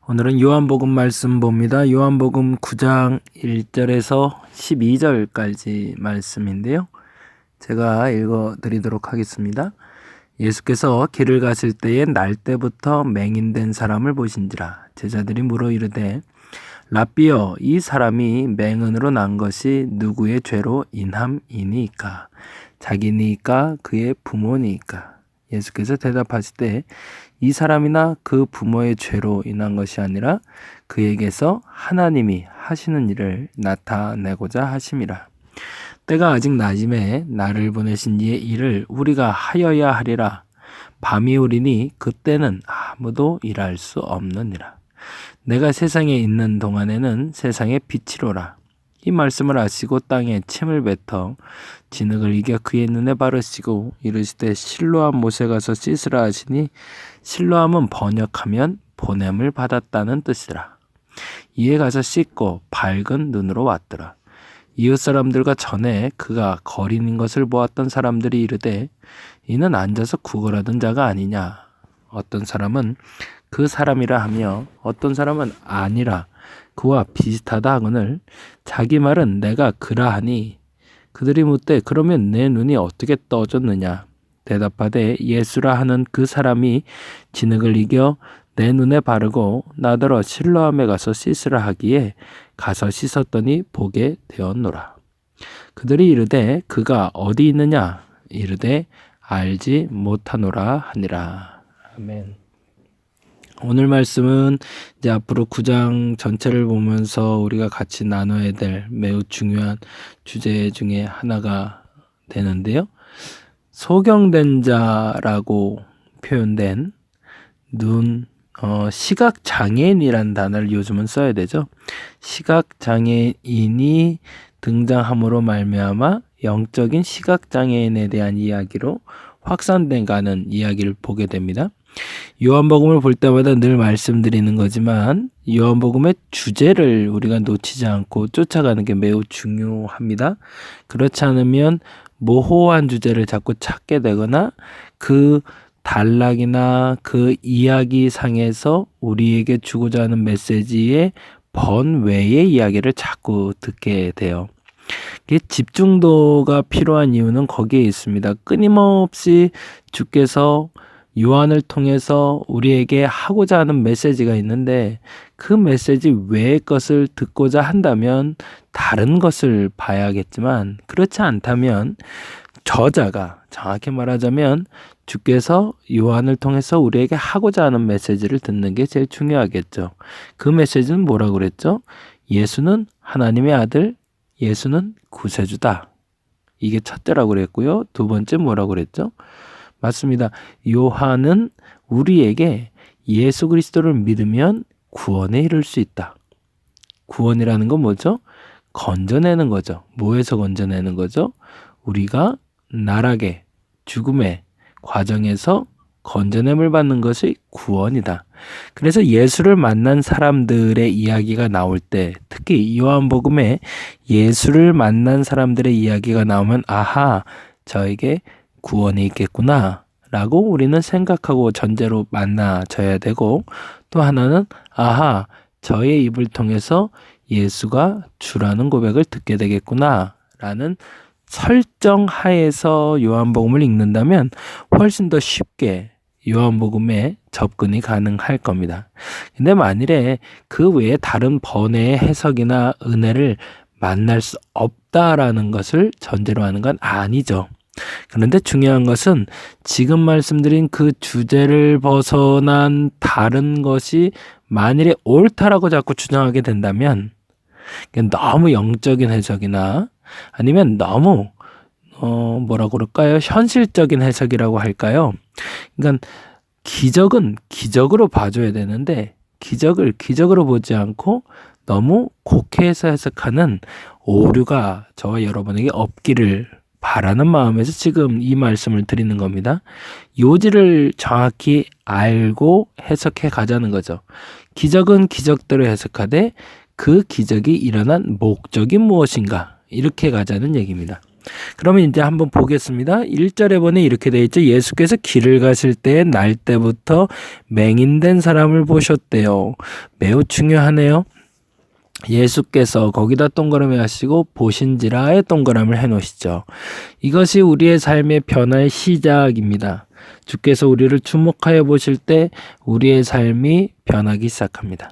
오늘은 요한복음 말씀 봅니다. 요한복음 9장 1절에서 12절까지 말씀인데요. 제가 읽어드리도록 하겠습니다. 예수께서 길을 가실 때에 날 때부터 맹인된 사람을 보신지라. 제자들이 물어 이르되 랍비여, 이 사람이 맹인으로 난 것이 누구의 죄로 인함이니까? 자기니까 그의 부모니까? 예수께서 대답하시되 이 사람이나 그 부모의 죄로 인한 것이 아니라 그에게서 하나님이 하시는 일을 나타내고자 하심이라. 때가 아직 낮음에 나를 보내신 이의 일을 우리가 하여야 하리라. 밤이 오리니 그때는 아무도 일할 수 없느니라. 내가 세상에 있는 동안에는 세상의 빛이로라. 이 말씀을 하시고 땅에 침을 뱉어 진흙을 이겨 그의 눈에 바르시고 이르시되 실로암 못에 가서 씻으라 하시니 실로암은 번역하면 보냄을 받았다는 뜻이라. 이에 가서 씻고 밝은 눈으로 왔더라. 이웃 사람들과 전에 그가 거린인 것을 보았던 사람들이 이르되 이는 앉아서 구걸하던 자가 아니냐. 어떤 사람은 그 사람이라 하며 어떤 사람은 아니라 그와 비슷하다 하거늘 자기 말은 내가 그라하니 그들이 묻되 그러면 내 눈이 어떻게 떠졌느냐. 대답하되 예수라 하는 그 사람이 진흙을 이겨 내 눈에 바르고 나더러 실로암에 가서 씻으라 하기에 가서 씻었더니 보게 되었노라. 그들이 이르되 그가 어디 있느냐. 이르되 알지 못하노라 하니라. 아멘. 오늘 말씀은 이제 앞으로 9장 전체를 보면서 우리가 같이 나눠야 될 매우 중요한 주제 중에 하나가 되는데요. 소경된 자라고 표현된 시각장애인이라는 단어를 요즘은 써야 되죠. 시각장애인이 등장함으로 말미암아 영적인 시각장애인에 대한 이야기로 확산돼가는 이야기를 보게 됩니다. 요한복음을 볼 때마다 늘 말씀드리는 거지만 요한복음의 주제를 우리가 놓치지 않고 쫓아가는 게 매우 중요합니다. 그렇지 않으면 모호한 주제를 자꾸 찾게 되거나 그 단락이나 그 이야기상에서 우리에게 주고자 하는 메시지의 번외의 이야기를 자꾸 듣게 돼요. 집중도가 필요한 이유는 거기에 있습니다. 끊임없이 주께서 요한을 통해서 우리에게 하고자 하는 메시지가 있는데 그 메시지 외의 것을 듣고자 한다면 다른 것을 봐야겠지만 그렇지 않다면 저자가 정확히 말하자면 주께서 요한을 통해서 우리에게 하고자 하는 메시지를 듣는 게 제일 중요하겠죠. 그 메시지는 뭐라고 그랬죠? 예수는 하나님의 아들, 예수는 구세주다. 이게 첫째라고 그랬고요. 두 번째 뭐라고 그랬죠? 맞습니다. 요한은 우리에게 예수 그리스도를 믿으면 구원에 이를 수 있다. 구원이라는 건 뭐죠? 건져내는 거죠. 뭐에서 건져내는 거죠? 우리가 나락의 죽음의 과정에서 건져냄을 받는 것이 구원이다. 그래서 예수를 만난 사람들의 이야기가 나올 때 특히 요한복음에 예수를 만난 사람들의 이야기가 나오면 아하, 저에게 구원이 있겠구나 라고 우리는 생각하고 전제로 만나져야 되고 또 하나는 아하, 저의 입을 통해서 예수가 주라는 고백을 듣게 되겠구나 라는 설정 하에서 요한복음을 읽는다면 훨씬 더 쉽게 요한복음에 접근이 가능할 겁니다. 근데 만일에 그 외에 다른 번외의 해석이나 은혜를 만날 수 없다라는 것을 전제로 하는 건 아니죠. 그런데 중요한 것은 지금 말씀드린 그 주제를 벗어난 다른 것이 만일에 옳다라고 자꾸 주장하게 된다면 너무 영적인 해석이나 아니면 너무 뭐라고 그럴까요? 현실적인 해석이라고 할까요? 그러니까 기적은 기적으로 봐줘야 되는데 기적을 기적으로 보지 않고 너무 곡해해서 해석하는 오류가 저와 여러분에게 없기를 바라는 마음에서 지금 이 말씀을 드리는 겁니다. 요지를 정확히 알고 해석해 가자는 거죠. 기적은 기적대로 해석하되 그 기적이 일어난 목적이 무엇인가 이렇게 가자는 얘기입니다. 그러면 이제 한번 보겠습니다. 1절에 보니 이렇게 되어 있죠. 예수께서 길을 가실 때에 날 때부터 맹인된 사람을 보셨대요. 매우 중요하네요. 예수께서 거기다 동그라미 하시고 보신지라에 동그라미를 해놓으시죠. 이것이 우리의 삶의 변화의 시작입니다. 주께서 우리를 주목하여 보실 때 우리의 삶이 변하기 시작합니다.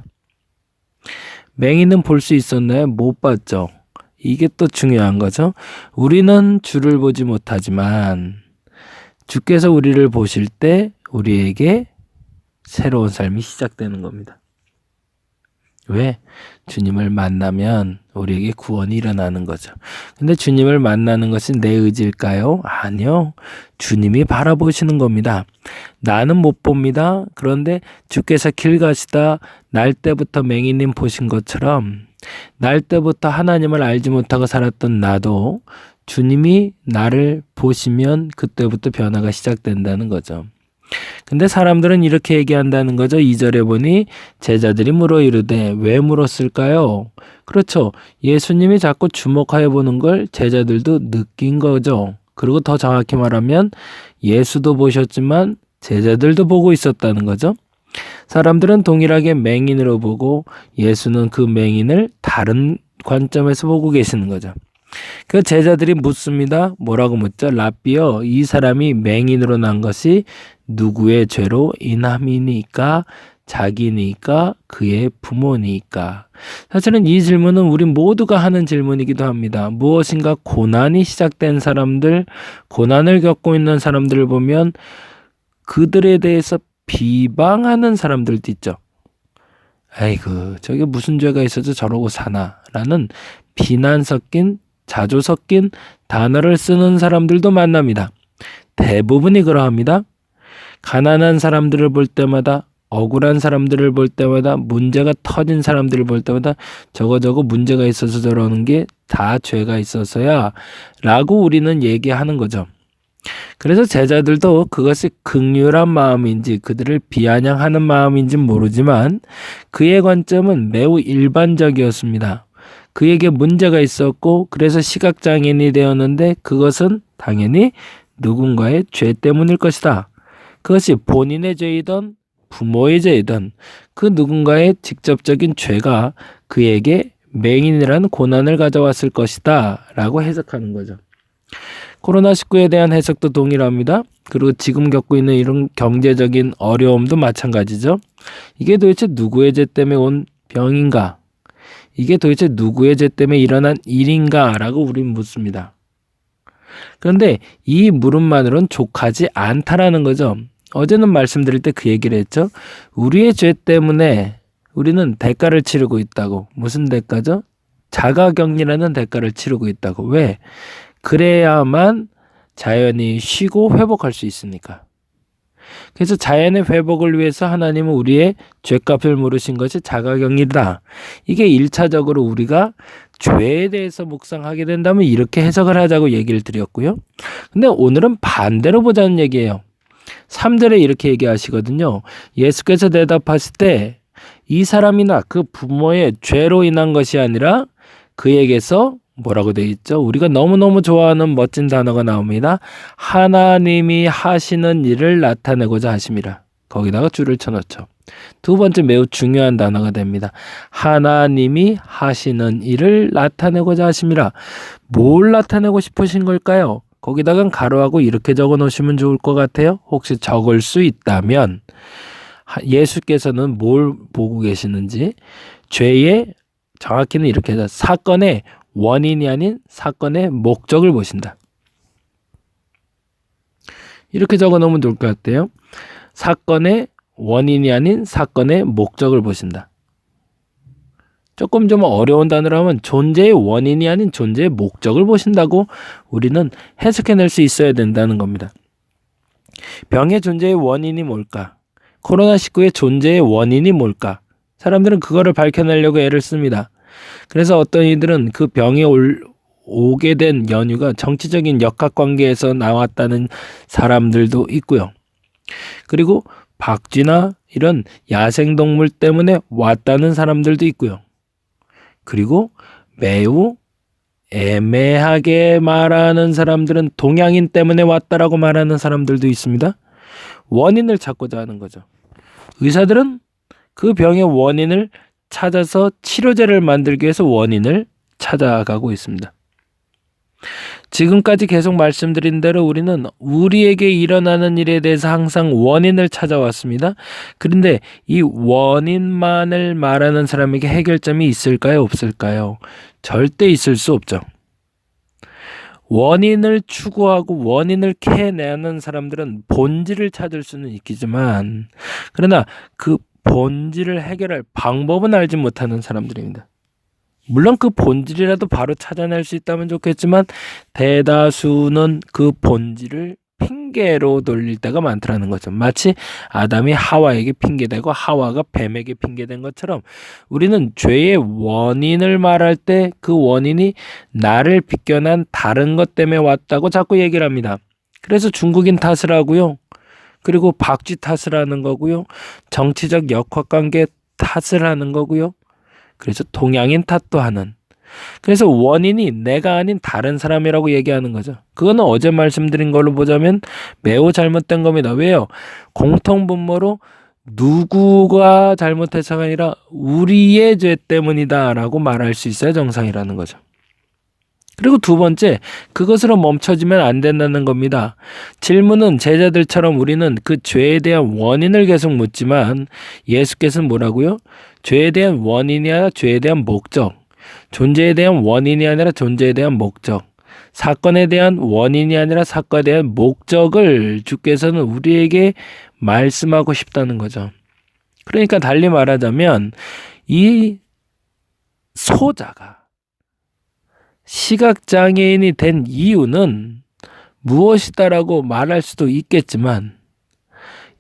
맹인은 볼 수 있었나요? 못 봤죠. 이게 또 중요한 거죠. 우리는 주를 보지 못하지만 주께서 우리를 보실 때 우리에게 새로운 삶이 시작되는 겁니다. 왜? 주님을 만나면 우리에게 구원이 일어나는 거죠. 근데 주님을 만나는 것이 내 의지일까요? 아니요. 주님이 바라보시는 겁니다. 나는 못 봅니다. 그런데 주께서 길 가시다 날 때부터 맹인님 보신 것처럼 날 때부터 하나님을 알지 못하고 살았던 나도 주님이 나를 보시면 그때부터 변화가 시작된다는 거죠. 근데 사람들은 이렇게 얘기한다는 거죠. 2절에 보니 제자들이 물어 이르되 왜 물었을까요? 그렇죠. 예수님이 자꾸 주목하여 보는 걸 제자들도 느낀 거죠. 그리고 더 정확히 말하면 예수도 보셨지만 제자들도 보고 있었다는 거죠. 사람들은 동일하게 맹인으로 보고 예수는 그 맹인을 다른 관점에서 보고 계시는 거죠. 그 제자들이 묻습니다. 뭐라고 묻죠? 랍비여, 이 사람이 맹인으로 난 것이 누구의 죄로 인함이니까? 자기니까? 그의 부모니까? 사실은 이 질문은 우리 모두가 하는 질문이기도 합니다. 무엇인가 고난이 시작된 사람들, 고난을 겪고 있는 사람들을 보면 그들에 대해서 비방하는 사람들도 있죠. 아이고, 저게 무슨 죄가 있어서 저러고 사나? 라는 비난 섞인 자조 섞인 단어를 쓰는 사람들도 만납니다. 대부분이 그러합니다. 가난한 사람들을 볼 때마다, 억울한 사람들을 볼 때마다, 문제가 터진 사람들을 볼 때마다 저거 문제가 있어서 저러는 게 다 죄가 있어서야 라고 우리는 얘기하는 거죠. 그래서 제자들도 그것이 긍휼한 마음인지 그들을 비아냥하는 마음인지 모르지만 그의 관점은 매우 일반적이었습니다. 그에게 문제가 있었고 그래서 시각장애인이 되었는데 그것은 당연히 누군가의 죄 때문일 것이다. 그것이 본인의 죄이든 부모의 죄이든 그 누군가의 직접적인 죄가 그에게 맹인이라는 고난을 가져왔을 것이다 라고 해석하는 거죠. 코로나19에 대한 해석도 동일합니다. 그리고 지금 겪고 있는 이런 경제적인 어려움도 마찬가지죠. 이게 도대체 누구의 죄 때문에 온 병인가? 이게 도대체 누구의 죄 때문에 일어난 일인가? 라고 우린 묻습니다. 그런데 이 물음만으로는 족하지 않다라는 거죠. 어제는 말씀드릴 때 그 얘기를 했죠. 우리의 죄 때문에 우리는 대가를 치르고 있다고. 무슨 대가죠? 자가격리라는 대가를 치르고 있다고. 왜? 그래야만 자연이 쉬고 회복할 수 있으니까. 그래서 자연의 회복을 위해서 하나님은 우리의 죄값을 물으신 것이 자가격리다. 이게 1차적으로 우리가 죄에 대해서 묵상하게 된다면 이렇게 해석을 하자고 얘기를 드렸고요. 근데 오늘은 반대로 보자는 얘기예요. 3절에 이렇게 얘기하시거든요. 예수께서 대답하실 때 이 사람이나 그 부모의 죄로 인한 것이 아니라 그에게서 뭐라고 되어 있죠? 우리가 너무너무 좋아하는 멋진 단어가 나옵니다. 하나님이 하시는 일을 나타내고자 하심이라. 거기다가 줄을 쳐놓죠. 두 번째 매우 중요한 단어가 됩니다. 하나님이 하시는 일을 나타내고자 하심이라. 뭘 나타내고 싶으신 걸까요? 거기다가 가로하고 이렇게 적어 놓으시면 좋을 것 같아요. 혹시 적을 수 있다면 예수께서는 뭘 보고 계시는지 죄의 정확히는 이렇게 해서 사건의 원인이 아닌 사건의 목적을 보신다. 이렇게 적어 놓으면 좋을 것 같아요. 사건의 원인이 아닌 사건의 목적을 보신다. 조금 좀 어려운 단어로 하면 존재의 원인이 아닌 존재의 목적을 보신다고 우리는 해석해낼 수 있어야 된다는 겁니다. 병의 존재의 원인이 뭘까? 코로나19의 존재의 원인이 뭘까? 사람들은 그거를 밝혀내려고 애를 씁니다. 그래서 어떤 이들은 그 병이 오게 된 연유가 정치적인 역학관계에서 나왔다는 사람들도 있고요. 그리고 박쥐나 이런 야생동물 때문에 왔다는 사람들도 있고요. 그리고 매우 애매하게 말하는 사람들은 동양인 때문에 왔다라고 말하는 사람들도 있습니다. 원인을 찾고자 하는 거죠. 의사들은 그 병의 원인을 찾아서 치료제를 만들기 위해서 원인을 찾아가고 있습니다. 지금까지 계속 말씀드린 대로 우리는 우리에게 일어나는 일에 대해서 항상 원인을 찾아왔습니다. 그런데 이 원인만을 말하는 사람에게 해결점이 있을까요? 없을까요? 절대 있을 수 없죠. 원인을 추구하고 원인을 캐내는 사람들은 본질을 찾을 수는 있겠지만, 그러나 그 본질을 해결할 방법은 알지 못하는 사람들입니다. 물론 그 본질이라도 바로 찾아낼 수 있다면 좋겠지만 대다수는 그 본질을 핑계로 돌릴 때가 많더라는 거죠. 마치 아담이 하와에게 핑계대고 하와가 뱀에게 핑계댄 것처럼 우리는 죄의 원인을 말할 때 그 원인이 나를 비껴난 다른 것 때문에 왔다고 자꾸 얘기를 합니다. 그래서 중국인 탓을 하고요. 그리고 박쥐 탓을 하는 거고요. 정치적 역학관계 탓을 하는 거고요. 그래서 동양인 탓도 하는. 그래서 원인이 내가 아닌 다른 사람이라고 얘기하는 거죠. 그거는 어제 말씀드린 걸로 보자면 매우 잘못된 겁니다. 왜요? 공통분모로 누구가 잘못해서가 아니라 우리의 죄 때문이다 라고 말할 수 있어야 정상이라는 거죠. 그리고 두 번째, 그것으로 멈춰지면 안 된다는 겁니다. 질문은 제자들처럼 우리는 그 죄에 대한 원인을 계속 묻지만 예수께서는 뭐라고요? 죄에 대한 원인이 아니라 죄에 대한 목적, 존재에 대한 원인이 아니라 존재에 대한 목적, 사건에 대한 원인이 아니라 사건에 대한 목적을 주께서는 우리에게 말씀하고 싶다는 거죠. 그러니까 달리 말하자면 이 소자가 시각장애인이 된 이유는 무엇이다라고 말할 수도 있겠지만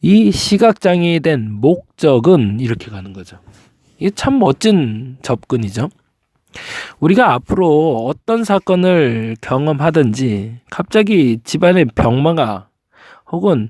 이 시각장애인이 된 목적은 이렇게 가는 거죠. 이게 참 멋진 접근이죠. 우리가 앞으로 어떤 사건을 경험하든지 갑자기 집안에 병마가 혹은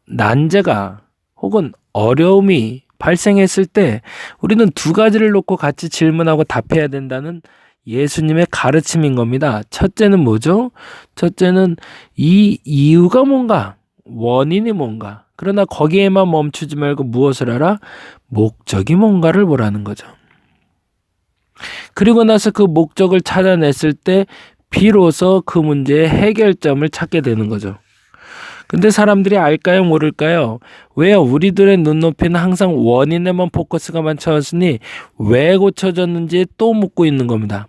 난제가 혹은 어려움이 발생했을 때 우리는 두 가지를 놓고 같이 질문하고 답해야 된다는 예수님의 가르침인 겁니다. 첫째는 뭐죠? 첫째는 이 이유가 뭔가, 원인이 뭔가. 그러나 거기에만 멈추지 말고 무엇을 알아? 목적이 뭔가를 보라는 거죠. 그리고 나서 그 목적을 찾아냈을 때 비로소 그 문제의 해결점을 찾게 되는 거죠. 근데 사람들이 알까요? 모를까요? 왜요? 우리들의 눈높이는 항상 원인에만 포커스가 맞춰졌으니 왜 고쳐졌는지 또 묻고 있는 겁니다.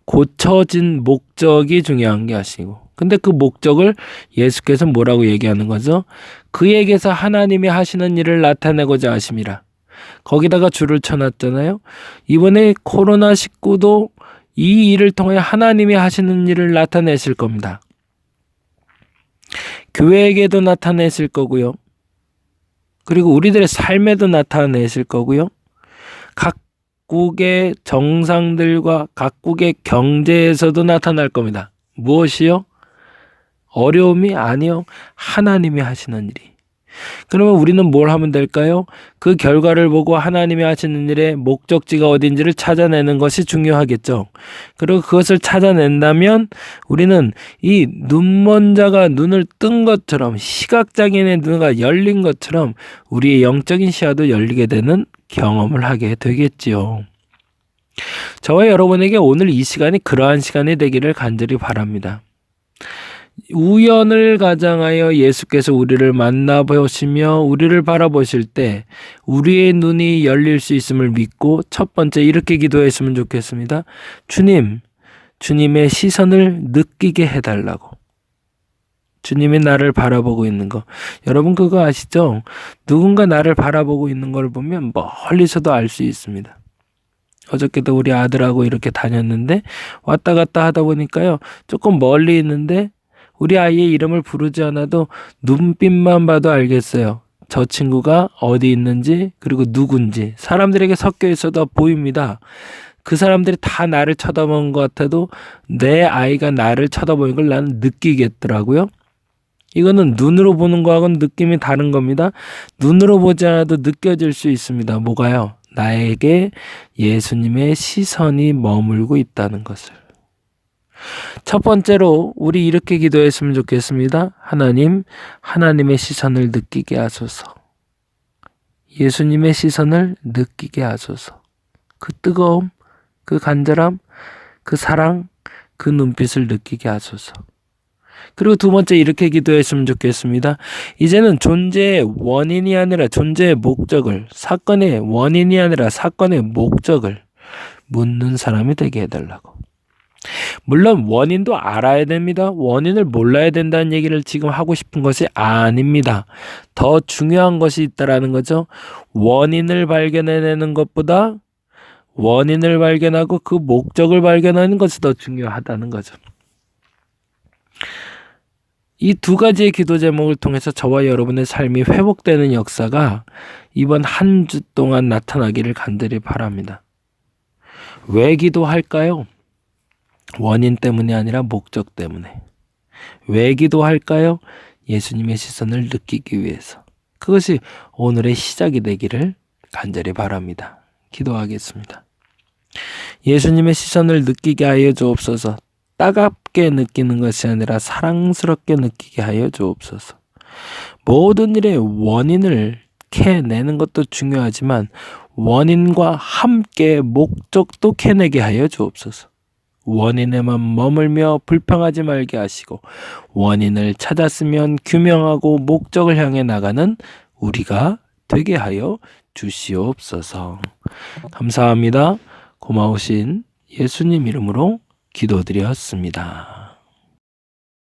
고쳐진 목적이 중요한 게 아니고. 근데 그 목적을 예수께서 뭐라고 얘기하는 거죠? 그에게서 하나님이 하시는 일을 나타내고자 하심이라. 거기다가 줄을 쳐놨잖아요. 이번에 코로나19도 이 일을 통해 하나님이 하시는 일을 나타내실 겁니다. 교회에게도 나타내실 거고요. 그리고 우리들의 삶에도 나타내실 거고요. 각국의 정상들과 각국의 경제에서도 나타날 겁니다. 무엇이요? 어려움이 아니요. 하나님이 하시는 일이. 그러면 우리는 뭘 하면 될까요? 그 결과를 보고 하나님이 하시는 일의 목적지가 어딘지를 찾아내는 것이 중요하겠죠. 그리고 그것을 찾아낸다면 우리는 이 눈먼 자가 눈을 뜬 것처럼 시각장애인의 눈이 열린 것처럼 우리의 영적인 시야도 열리게 되는 경험을 하게 되겠지요. 저와 여러분에게 오늘 이 시간이 그러한 시간이 되기를 간절히 바랍니다. 우연을 가장하여 예수께서 우리를 만나보시며 우리를 바라보실 때 우리의 눈이 열릴 수 있음을 믿고 첫 번째 이렇게 기도했으면 좋겠습니다. 주님, 주님의 시선을 느끼게 해달라고. 주님이 나를 바라보고 있는 거. 여러분 그거 아시죠? 누군가 나를 바라보고 있는 걸 보면 멀리서도 알 수 있습니다. 어저께도 우리 아들하고 이렇게 다녔는데 왔다 갔다 하다 보니까요. 조금 멀리 있는데 우리 아이의 이름을 부르지 않아도 눈빛만 봐도 알겠어요. 저 친구가 어디 있는지 그리고 누군지 사람들에게 섞여 있어도 보입니다. 그 사람들이 다 나를 쳐다보는 것 같아도 내 아이가 나를 쳐다보는 걸 나는 느끼겠더라고요. 이거는 눈으로 보는 거하고는 느낌이 다른 겁니다. 눈으로 보지 않아도 느껴질 수 있습니다. 뭐가요? 나에게 예수님의 시선이 머물고 있다는 것을. 첫 번째로 우리 이렇게 기도했으면 좋겠습니다. 하나님, 하나님의 시선을 느끼게 하소서. 예수님의 시선을 느끼게 하소서. 그 뜨거움, 그 간절함, 그 사랑, 그 눈빛을 느끼게 하소서. 그리고 두 번째 이렇게 기도했으면 좋겠습니다. 이제는 존재의 원인이 아니라 존재의 목적을, 사건의 원인이 아니라 사건의 목적을 묻는 사람이 되게 해달라고. 물론 원인도 알아야 됩니다. 원인을 몰라야 된다는 얘기를 지금 하고 싶은 것이 아닙니다. 더 중요한 것이 있다라는 거죠. 원인을 발견해내는 것보다 원인을 발견하고 그 목적을 발견하는 것이 더 중요하다는 거죠. 이 두 가지의 기도 제목을 통해서 저와 여러분의 삶이 회복되는 역사가 이번 한 주 동안 나타나기를 간절히 바랍니다. 왜 기도할까요? 원인 때문이 아니라 목적 때문에. 왜 기도할까요? 예수님의 시선을 느끼기 위해서. 그것이 오늘의 시작이 되기를 간절히 바랍니다. 기도하겠습니다. 예수님의 시선을 느끼게 하여 주옵소서. 따갑게 느끼는 것이 아니라 사랑스럽게 느끼게 하여 주옵소서. 모든 일의 원인을 캐내는 것도 중요하지만 원인과 함께 목적도 캐내게 하여 주옵소서. 원인에만 머물며 불평하지 말게 하시고 원인을 찾았으면 규명하고 목적을 향해 나가는 우리가 되게 하여 주시옵소서. 감사합니다. 고마우신 예수님 이름으로 기도드렸습니다.